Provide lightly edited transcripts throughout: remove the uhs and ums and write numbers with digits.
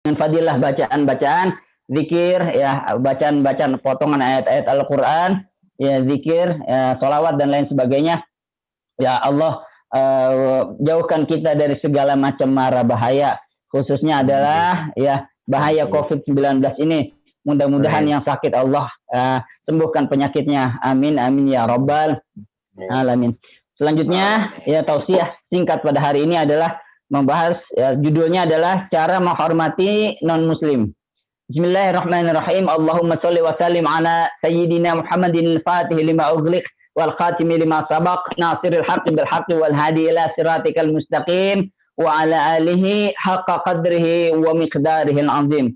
dengan fadilah bacaan-bacaan zikir, ya, bacaan-bacaan potongan ayat-ayat Al-Quran, ya, zikir, ya, sholawat dan lain sebagainya. Ya Allah, jauhkan kita dari segala macam mara bahaya, khususnya adalah ya bahaya COVID-19 ini. Mudah-mudahan yang sakit Allah sembuhkan penyakitnya. Amin amin ya rabbal alamin. Selanjutnya, ya, tausiah singkat pada hari ini adalah membahas, ya, judulnya adalah cara menghormati non-muslim. Bismillahirrahmanirrahim. Allahumma sholli wa sallim ala sayyidina Muhammadin al-Fatih lima ughliq wal khatimi lima sabaq nasiril haqqi bil haqqi wal hadi ila siratikal mustaqim wa ala alihi haqqa qadrihi wa miqdarihi al-azim.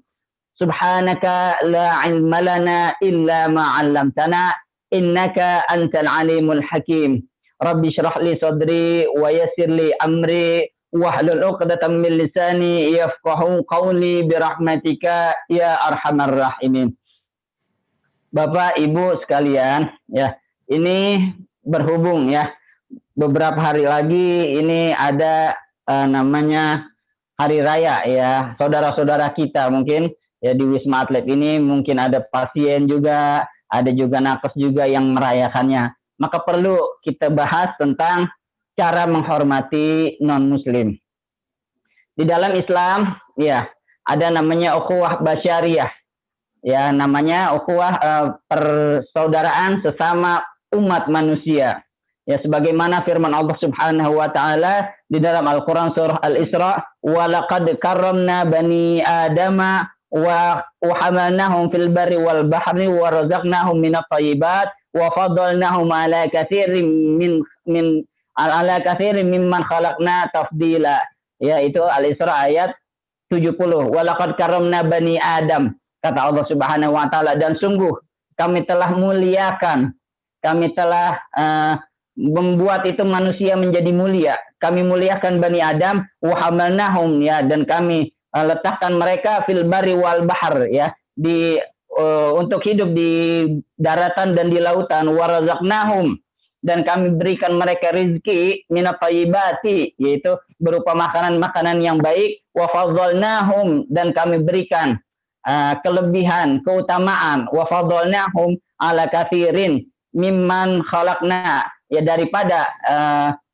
Subhanaka la ilma lana illa ma 'allamtana innaka antal alimul hakim. Rabbi syrah li sadri wa yassir li amri wahlul 'uqdatam min lisani yafqahu qawli birahmatika ya arhamar rahimin. Bapak Ibu sekalian, ya, ini berhubung, ya, beberapa hari lagi ini ada namanya hari raya, ya, saudara-saudara kita mungkin, ya, di Wisma Atlet ini mungkin ada pasien juga, ada juga nakes juga yang merayakannya. Maka perlu kita bahas tentang cara menghormati non-muslim. Di dalam Islam, ya, ada namanya ukhuwah basyariyah. Ya, namanya ukhuwah persaudaraan sesama umat manusia. Ya, sebagaimana firman Allah Subhanahu wa taala di dalam Al-Qur'an surah Al-Isra, "Wa laqad karramna bani Adama wa hamalnahum fil barri wal bahri wa razaqnahum minat thayyibat wa faddalnahum ala katsirin mimman khalaqna tafdila." Ya, itu Al-Isra ayat 70. Wa laqad karramna bani Adam, kata Allah Subhanahu wa taala, dan sungguh kami telah muliakan, kami telah membuat itu manusia menjadi mulia. Kami muliakan bani Adam, wa hamalnahum, ya, dan kami letakkan mereka fil barri wal bahr, ya, di untuk hidup di daratan dan di lautan, warazaqnahum, dan kami berikan mereka rizki minat thayyibati, yaitu berupa makanan-makanan yang baik, wa fadhalnahum, dan kami berikan kelebihan, keutamaan, wa fadhalnahum ala katsirin mimman khalaqna, ya, daripada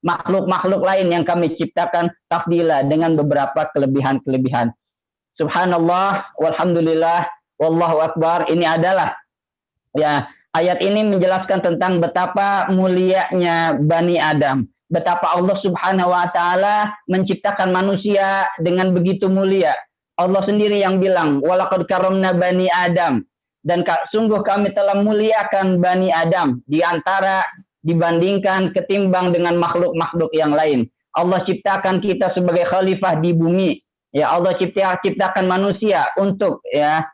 makhluk-makhluk lain yang kami ciptakan tafdila, dengan beberapa kelebihan-kelebihan. Subhanallah walhamdulillah wallahu akbar. Ini adalah, ya, ayat ini menjelaskan tentang betapa mulianya Bani Adam, betapa Allah Subhanahu wa taala menciptakan manusia dengan begitu mulia. Allah sendiri yang bilang, walaqad karramna Bani Adam, dan sungguh kami telah muliakan Bani Adam dibandingkan ketimbang dengan makhluk-makhluk yang lain. Allah ciptakan kita sebagai khalifah di bumi. Ya, Allah ciptakan manusia untuk, ya,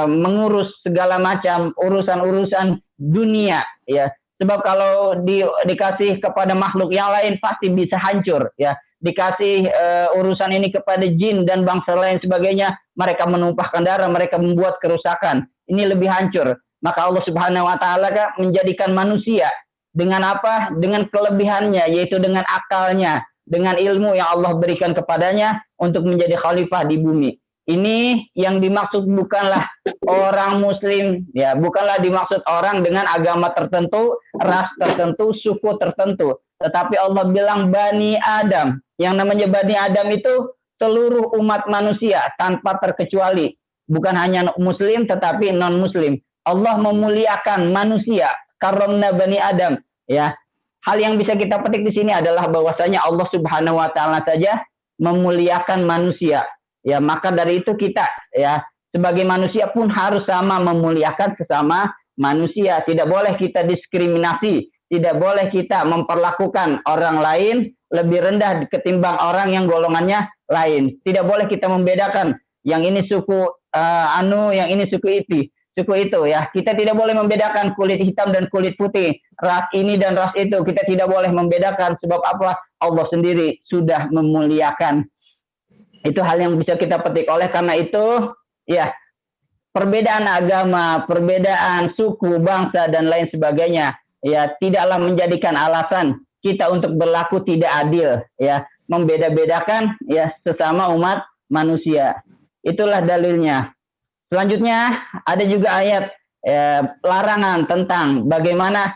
mengurus segala macam urusan-urusan dunia, ya. Sebab kalau dikasih kepada makhluk yang lain pasti bisa hancur, ya. Dikasih urusan ini kepada jin dan bangsa lain sebagainya, mereka menumpahkan darah, mereka membuat kerusakan. Ini lebih hancur. Maka Allah Subhanahu wa taala menjadikan manusia dengan apa? Dengan kelebihannya, yaitu dengan akalnya, dengan ilmu yang Allah berikan kepadanya untuk menjadi khalifah di bumi. Ini yang dimaksud bukanlah orang muslim, ya, bukanlah dimaksud orang dengan agama tertentu, ras tertentu, suku tertentu. Tetapi Allah bilang Bani Adam. Yang namanya Bani Adam itu seluruh umat manusia tanpa terkecuali. Bukan hanya muslim tetapi non-muslim. Allah memuliakan manusia, karomna Bani Adam, ya. Hal yang bisa kita petik di sini adalah bahwasanya Allah Subhanahu wa taala saja memuliakan manusia. Ya, maka dari itu kita, ya, sebagai manusia pun harus sama memuliakan sesama manusia. Tidak boleh kita diskriminasi, tidak boleh kita memperlakukan orang lain lebih rendah ketimbang orang yang golongannya lain. Tidak boleh kita membedakan yang ini suku yang ini suku itu, ya. Kita tidak boleh membedakan kulit hitam dan kulit putih, ras ini dan ras itu. Kita tidak boleh membedakan, sebab apa? Allah sendiri sudah memuliakan. Itu hal yang bisa kita petik. Oleh karena itu, ya, perbedaan agama, perbedaan suku, bangsa, dan lain sebagainya, ya, tidaklah menjadikan alasan kita untuk berlaku tidak adil, ya, membeda-bedakan, ya, sesama umat manusia. Itulah dalilnya. Selanjutnya ada juga ayat larangan tentang bagaimana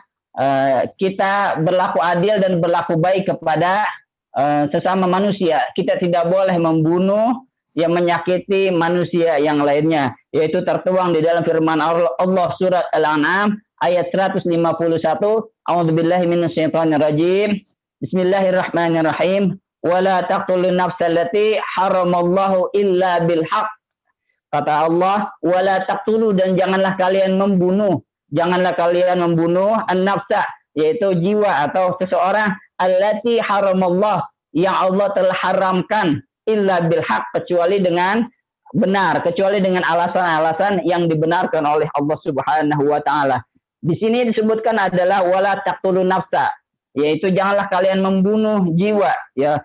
kita berlaku adil dan berlaku baik kepada sesama manusia. Kita tidak boleh membunuh yang menyakiti manusia yang lainnya, yaitu tertuang di dalam firman Allah surat Al-An'am ayat 151. A'udzubillahi minasyaitonirrajim. Bismillahirrahmanirrahim. Wala taqtulun nafsal lati haramallahu illa bil haqq. Kata Allah, wala taqtulu, dan janganlah kalian membunuh. Janganlah kalian membunuh an-nafsa, yaitu jiwa atau seseorang, allati haramallah, yang Allah telah haramkan, illa bil haq, kecuali dengan benar, kecuali dengan alasan-alasan yang dibenarkan oleh Allah Subhanahu wa taala. Di sini disebutkan adalah wala taqtulu nafsa, yaitu janganlah kalian membunuh jiwa, ya.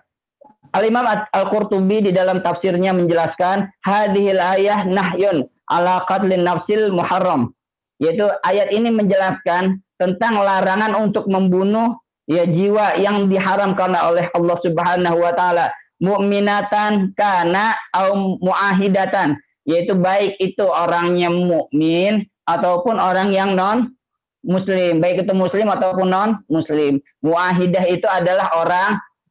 Al-Imam Al-Qurtubi di dalam tafsirnya menjelaskan hadhil ayah nahyun ala qatlin nafsil muharram, yaitu ayat ini menjelaskan tentang larangan untuk membunuh ya jiwa yang diharamkan oleh Allah Subhanahu wa taala, mukminatan kana au muahidatan, yaitu baik itu orangnya mukmin ataupun orang yang non muslim, baik itu muslim ataupun non muslim. Muahidah itu adalah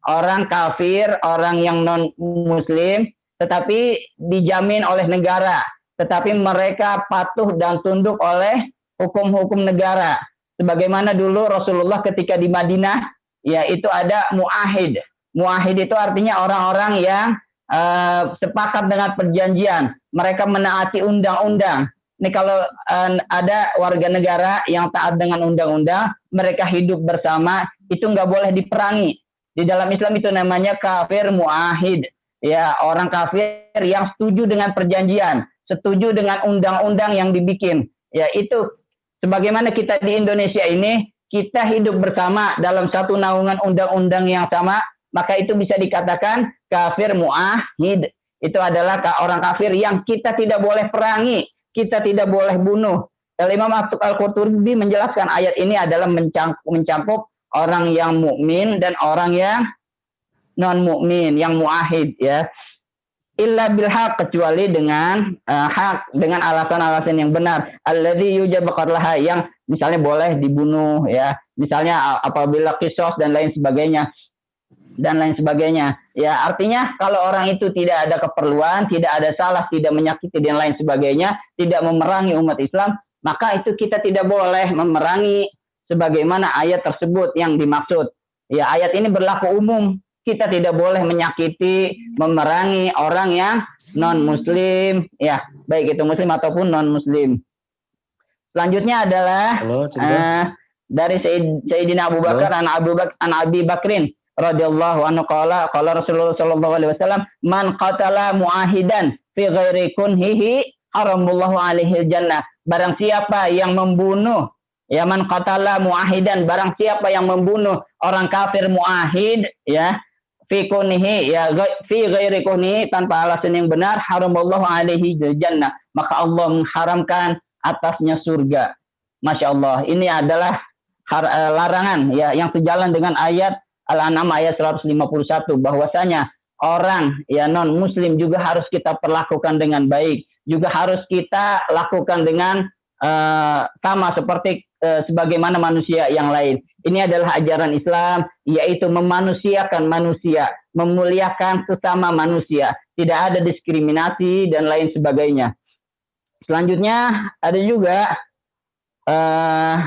orang kafir, orang yang non muslim, tetapi dijamin oleh negara, tetapi mereka patuh dan tunduk oleh hukum-hukum negara. Sebagaimana dulu Rasulullah ketika di Madinah, ya itu ada muahid. Muahid itu artinya orang-orang yang sepakat dengan perjanjian, mereka menaati undang-undang. Ini kalau ada warga negara yang taat dengan undang-undang, mereka hidup bersama, itu nggak boleh diperangi. Di dalam Islam itu namanya kafir muahid. Ya, orang kafir yang setuju dengan perjanjian, setuju dengan undang-undang yang dibikin. Ya, itu sebagaimana kita di Indonesia ini, kita hidup bersama dalam satu naungan undang-undang yang sama, maka itu bisa dikatakan kafir muahid. Itu adalah orang kafir yang kita tidak boleh perangi, kita tidak boleh bunuh. Imam Al-Qurtubi menjelaskan ayat ini adalah mencakup orang yang mukmin dan orang yang non mukmin, yang muahid, ya. Illa bil haq, kecuali dengan hak, dengan alasan-alasan yang benar. Alladzi yujab qatlaha, yang misalnya boleh dibunuh, ya. Misalnya apabila qisas dan lain sebagainya. Dan lain sebagainya. Ya, artinya kalau orang itu tidak ada keperluan, tidak ada salah, tidak menyakiti dan lain sebagainya, tidak memerangi umat Islam, maka itu kita tidak boleh memerangi sebagaimana ayat tersebut yang dimaksud. Ya, ayat ini berlaku umum. Kita tidak boleh menyakiti, memerangi orang yang non-muslim, ya, baik itu muslim ataupun non-muslim. Selanjutnya adalah dari Sayyidina Abu Bakar an Abi Bakrin radhiyallahu anhu qala Rasulullah sallallahu alaihi wasallam, man qatala muahidan fi ghairi kunhihi haramullahu alaihi jannah. Barang siapa yang membunuh, ya, man qatala muahidan, barang siapa yang membunuh orang kafir muahid, ya, fi kunhi, ya, fi ghairi kunhi, tanpa alasan yang benar, haramallahu alaihi jannah, maka Allah mengharamkan atasnya surga. Masya Allah, ini adalah larangan, ya, yang sejalan dengan ayat Al-An'am ayat 151, bahwasanya orang, ya, non muslim juga harus kita perlakukan dengan baik, juga harus kita lakukan dengan sama seperti sebagaimana manusia yang lain. Ini adalah ajaran Islam, yaitu memanusiakan manusia, memuliakan sesama manusia, tidak ada diskriminasi dan lain sebagainya. Selanjutnya ada juga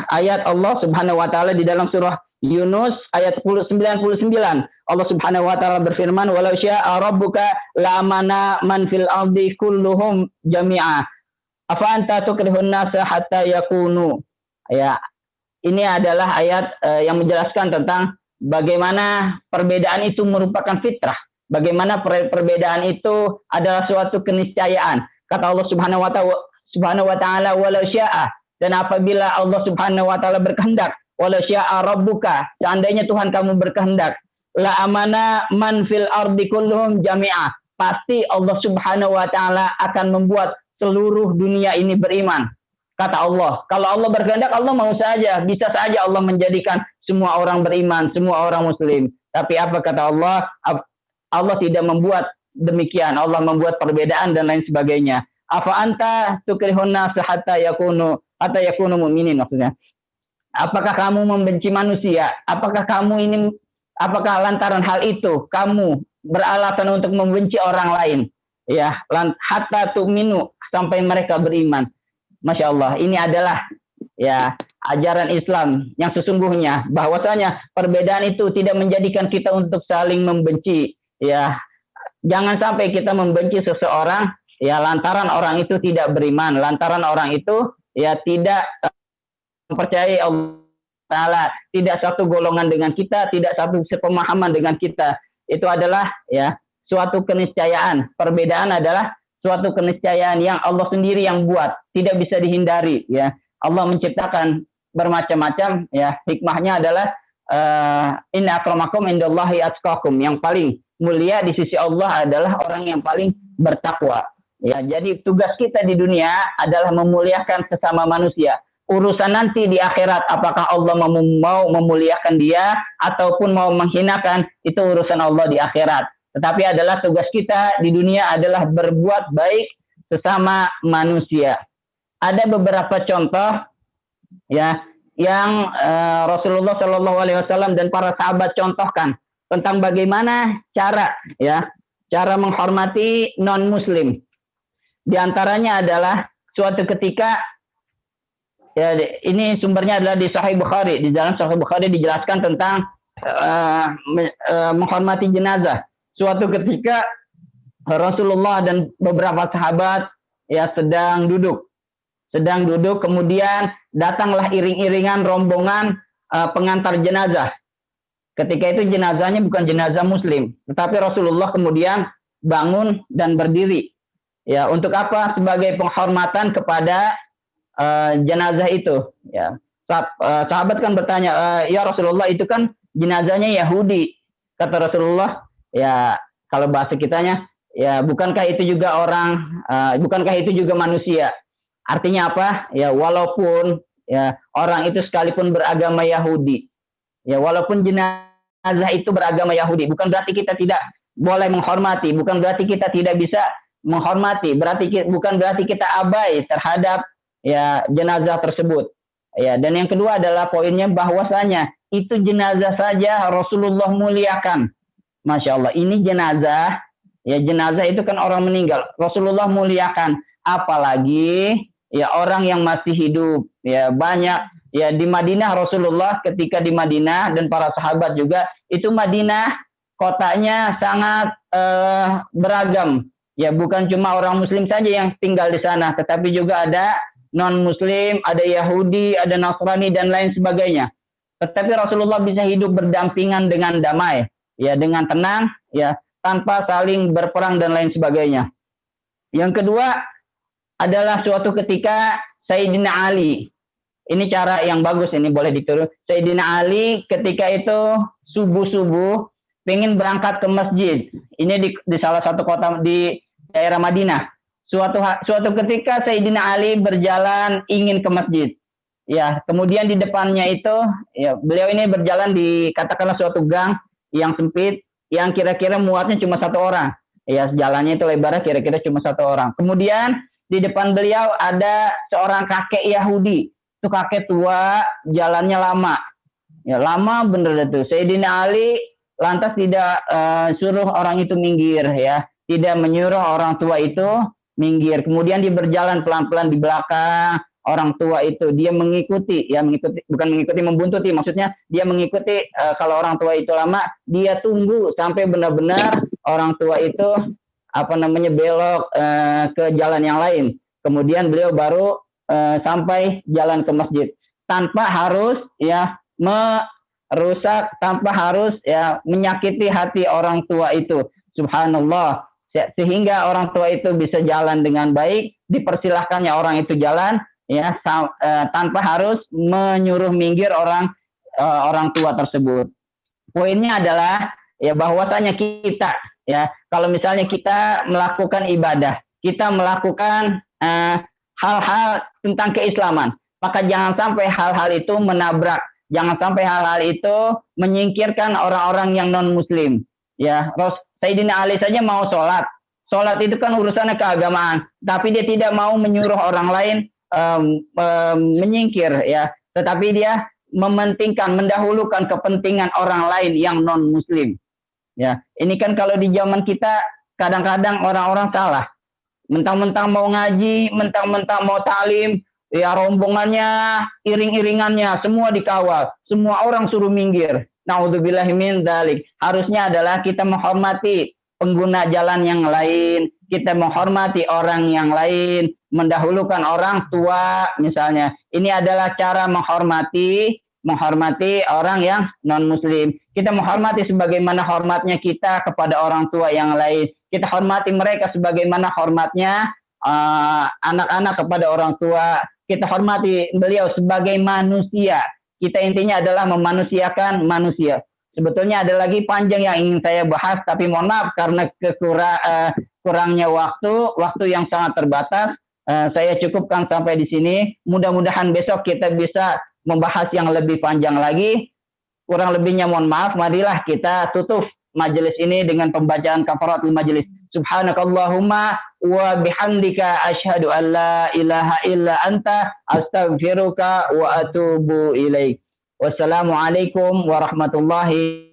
ayat Allah Subhanahu wa taala di dalam surah Yunus ayat 99. Allah Subhanahu wa taala berfirman, walau syaa rabbuka la'amana man fil ardi kulluhum jami'a afa anta tukrihun nasa hatta yakunu. Ya, ini adalah ayat yang menjelaskan tentang bagaimana perbedaan itu merupakan fitrah, bagaimana perbedaan itu adalah suatu keniscayaan. Kata Allah Subhanahu wa taala walau syaa, dan apabila Allah Subhanahu wa taala berkehendak, walau syaa rabbuka, seandainya Tuhan kamu berkehendak, la amana man fil ardi kulluhum jami'a, pasti Allah Subhanahu wa taala akan membuat seluruh dunia ini beriman. Kata Allah, kalau Allah berkehendak, Allah mau saja, bisa saja Allah menjadikan semua orang beriman, semua orang muslim. Tapi apa kata Allah? Allah tidak membuat demikian. Allah membuat perbedaan dan lain sebagainya. Afa anta tukrihun nas hatta yakunu mu'minin, maksudnya. Apakah kamu membenci manusia? Apakah lantaran hal itu kamu beralasan untuk membenci orang lain? Ya, hatta tu'minu, sampai mereka beriman. Masya Allah, ini adalah ya ajaran Islam yang sesungguhnya, bahwasanya perbedaan itu tidak menjadikan kita untuk saling membenci. Ya, jangan sampai kita membenci seseorang ya lantaran orang itu tidak beriman, lantaran orang itu ya tidak mempercayai Allah Ta'ala, tidak satu golongan dengan kita, tidak satu sepemahaman dengan kita. Itu adalah ya suatu keniscayaan. Perbedaan adalah suatu keniscayaan yang Allah sendiri yang buat, tidak bisa dihindari. Ya, Allah menciptakan bermacam-macam. Ya, hikmahnya adalah inna akramakum indallahi atqakum. Yang paling mulia di sisi Allah adalah orang yang paling bertakwa. Ya, jadi tugas kita di dunia adalah memuliakan sesama manusia. Urusan nanti di akhirat, apakah Allah mau memuliakan dia ataupun mau menghinakan, itu urusan Allah di akhirat. Tetapi adalah tugas kita di dunia adalah berbuat baik sesama manusia. Ada beberapa contoh ya yang Rasulullah Shallallahu Alaihi Wasallam dan para sahabat contohkan tentang bagaimana cara menghormati non Muslim. Di antaranya adalah suatu ketika, ya, ini sumbernya adalah di Sahih Bukhari. Di dalam Sahih Bukhari dijelaskan tentang menghormati jenazah. Suatu ketika Rasulullah dan beberapa sahabat ya sedang duduk, kemudian datanglah iring-iringan rombongan pengantar jenazah. Ketika itu jenazahnya bukan jenazah Muslim, tetapi Rasulullah kemudian bangun dan berdiri. Ya, untuk apa? Sebagai penghormatan kepada jenazah itu. Ya, sahabat kan bertanya, ya Rasulullah, itu kan jenazahnya Yahudi. Kata Rasulullah, ya kalau bahasa kitanya, ya bukankah itu juga manusia? Artinya apa? Ya walaupun ya orang itu sekalipun beragama Yahudi, ya walaupun jenazah itu beragama Yahudi, bukan berarti kita tidak boleh menghormati, bukan berarti kita tidak bisa menghormati, bukan berarti kita abai terhadap ya jenazah tersebut. Ya, dan yang kedua adalah poinnya bahwasanya itu jenazah saja Rasulullah muliakan. Masya Allah, ini jenazah, ya jenazah itu kan orang meninggal, Rasulullah muliakan, apalagi ya orang yang masih hidup. Ya banyak ya di Madinah, Rasulullah ketika di Madinah dan para sahabat juga, itu Madinah kotanya sangat beragam. Ya bukan cuma orang Muslim saja yang tinggal di sana, tetapi juga ada non-Muslim, ada Yahudi, ada Nasrani dan lain sebagainya. Tetapi Rasulullah bisa hidup berdampingan dengan damai, ya dengan tenang, ya tanpa saling berperang dan lain sebagainya. Yang kedua adalah suatu ketika Sayyidina Ali. Ini cara yang bagus, ini boleh ditiru. Sayyidina Ali ketika itu subuh-subuh pengen berangkat ke masjid. Ini di salah satu kota di daerah Madinah. Suatu ketika Sayyidina Ali berjalan ingin ke masjid. Ya, kemudian di depannya itu, ya beliau ini berjalan di katakanlah suatu gang yang sempit, yang kira-kira muatnya cuma satu orang. Ya, jalannya itu lebarnya kira-kira cuma satu orang. Kemudian di depan beliau ada seorang kakek Yahudi. Itu kakek tua, jalannya lama. Ya, lama bener itu. Sayyidina Ali lantas tidak suruh orang itu minggir, ya. Tidak menyuruh orang tua itu minggir. Kemudian dia berjalan pelan-pelan di belakang orang tua itu. Dia mengikuti, bukan mengikuti membuntuti, maksudnya dia mengikuti. Kalau orang tua itu lama, dia tunggu sampai benar-benar orang tua itu belok ke jalan yang lain. Kemudian beliau baru sampai jalan ke masjid tanpa harus merusak, tanpa harus menyakiti hati orang tua itu. Subhanallah. Sehingga orang tua itu bisa jalan dengan baik, dipersilahkannya orang itu jalan tanpa harus menyuruh minggir orang tua tersebut. Poinnya adalah ya bahwasanya kita, ya kalau misalnya kita melakukan ibadah, kita melakukan hal-hal tentang keislaman, maka jangan sampai hal-hal itu menabrak, jangan sampai hal-hal itu menyingkirkan orang-orang yang non muslim. Ya, Sayyidina Ali saja mau sholat. Sholat itu kan urusannya keagamaan, tapi dia tidak mau menyuruh orang lain menyingkir ya, tetapi dia mementingkan, mendahulukan kepentingan orang lain yang non muslim. Ya, ini kan kalau di zaman kita kadang-kadang orang-orang salah. Mentang-mentang mau ngaji, mentang-mentang mau talim, ya rombongannya, iring-iringannya semua dikawal, semua orang suruh minggir. Naudzubillahi min dzalik. Harusnya adalah kita menghormati pengguna jalan yang lain, kita menghormati orang yang lain, mendahulukan orang tua misalnya. Ini adalah cara menghormati orang yang non muslim. Kita menghormati sebagaimana hormatnya kita kepada orang tua yang lain. Kita hormati mereka sebagaimana hormatnya anak-anak kepada orang tua. Kita hormati beliau sebagai manusia. Kita intinya adalah memanusiakan manusia. Sebetulnya ada lagi panjang yang ingin saya bahas, tapi mohon maaf karena kurangnya waktu yang sangat terbatas. Saya cukupkan sampai di sini. Mudah-mudahan besok kita bisa membahas yang lebih panjang lagi. Kurang lebihnya mohon maaf. Marilah kita tutup majelis ini dengan pembacaan kafaratul majelis. Subhanakallahumma wa bihamdika asyhadu an la ilaha illa anta astaghfiruka wa atubu ilaik. Wassalamualaikum warahmatullahi